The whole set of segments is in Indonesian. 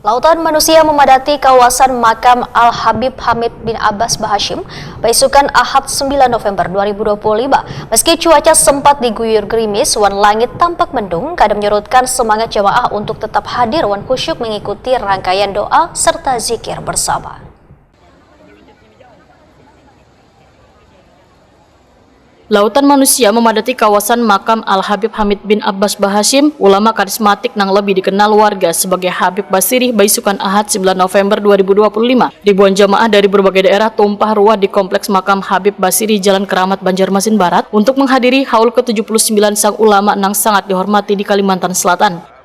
Lautan manusia memadati kawasan makam Al-Habib Hamid bin Abbas Bahashim, beisukan Ahad 9 November 2025. Meski cuaca sempat diguyur gerimis, wan langit tampak mendung, kadang menyurutkan semangat jamaah untuk tetap hadir wan khusyuk mengikuti rangkaian doa serta zikir bersama. Lautan manusia memadati kawasan makam Al-Habib Hamid bin Abbas Bahashim, ulama karismatik yang lebih dikenal warga sebagai Habib Basirih, beisukan Ahad 9 November 2025. Ribuan jamaah dari berbagai daerah tumpah ruah di kompleks makam Habib Basirih Jalan Keramat, Banjarmasin Barat untuk menghadiri haul ke-79 sang ulama yang sangat dihormati di Kalimantan Selatan.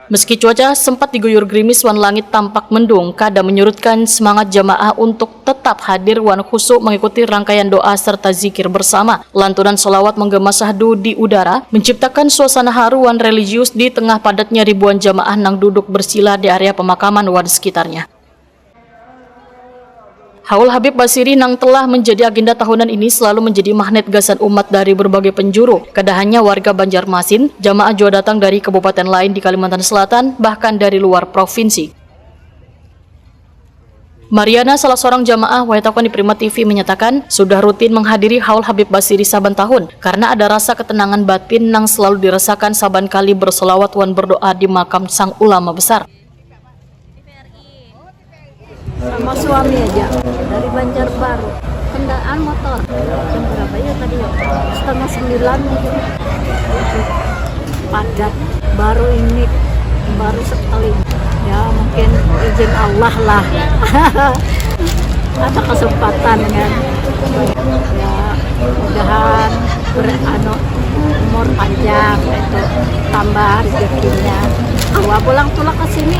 Meski cuaca sempat diguyur gerimis, wan langit tampak mendung, kadang menyurutkan semangat jamaah untuk tetap hadir wan khusyuk mengikuti rangkaian doa serta zikir bersama. Lantunan sholawat menggema syahdu di udara menciptakan suasana haru wan religius di tengah padatnya ribuan jamaah yang duduk bersila di area pemakaman wan sekitarnya. Haul Habib Basirih yang telah menjadi agenda tahunan ini selalu menjadi magnet gasan umat dari berbagai penjuru. Kada hanya warga Banjarmasin, jamaah juga datang dari kabupaten lain di Kalimantan Selatan, bahkan dari luar provinsi. Mariana, salah seorang jamaah wartawan di Prima TV, menyatakan sudah rutin menghadiri haul Habib Basirih saban tahun karena ada rasa ketenangan batin yang selalu dirasakan saban kali bersolawat wan berdoa di makam sang ulama besar. Sama suami aja dari Banjarbaru, kendaraan motor jam berapa ya tadi ya, 8:30 mungkin. Padat, baru sekali ya, mungkin izin Allah lah. Ada kesempatan kan ya, mudahan umur panjang itu, tambah rezekinya. Awal pulang ke sini.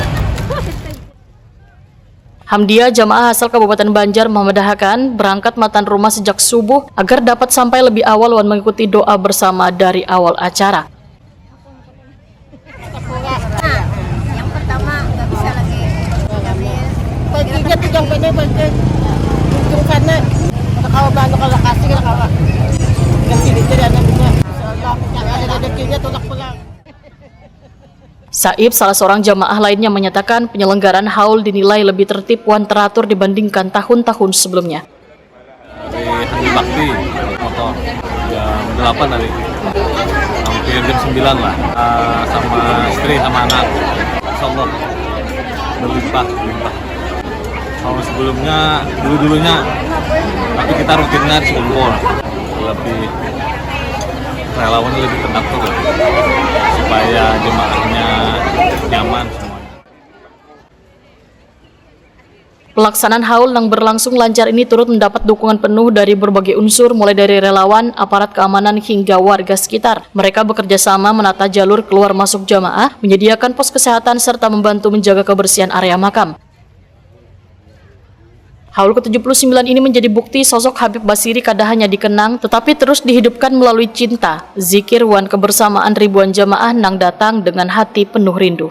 Hamdia, jamaah asal Kabupaten Banjar, memedahkan berangkat matan rumah sejak subuh agar dapat sampai lebih awal wan mengikuti doa bersama dari awal acara. Nah, yang pertama nggak bisa lagi paginya tuh jam kene ujung kanan kalau kasih kalau kasih itu dan namanya ada rezekinya tolak pulang. Saib, salah seorang jamaah lainnya, menyatakan penyelenggaraan haul dinilai lebih tertib wan teratur dibandingkan tahun-tahun sebelumnya. Hari bakti motor jam 8 tadi, hampir jam 9 lah, sama istri sama anak. Insyaallah berlimpah. Kalau sebelumnya, dulunya tapi kita rutinnya kumpul, lebih relawannya lebih teratur supaya jemaahnya nyaman semuanya. Pelaksanaan haul yang berlangsung lancar ini turut mendapat dukungan penuh dari berbagai unsur, mulai dari relawan, aparat keamanan hingga warga sekitar. Mereka bekerja sama menata jalur keluar masuk jamaah, menyediakan pos kesehatan serta membantu menjaga kebersihan area makam. Haul ke-79 ini menjadi bukti sosok Habib Basirih kada hanya dikenang, tetapi terus dihidupkan melalui cinta, zikir wan kebersamaan ribuan jamaah yang datang dengan hati penuh rindu.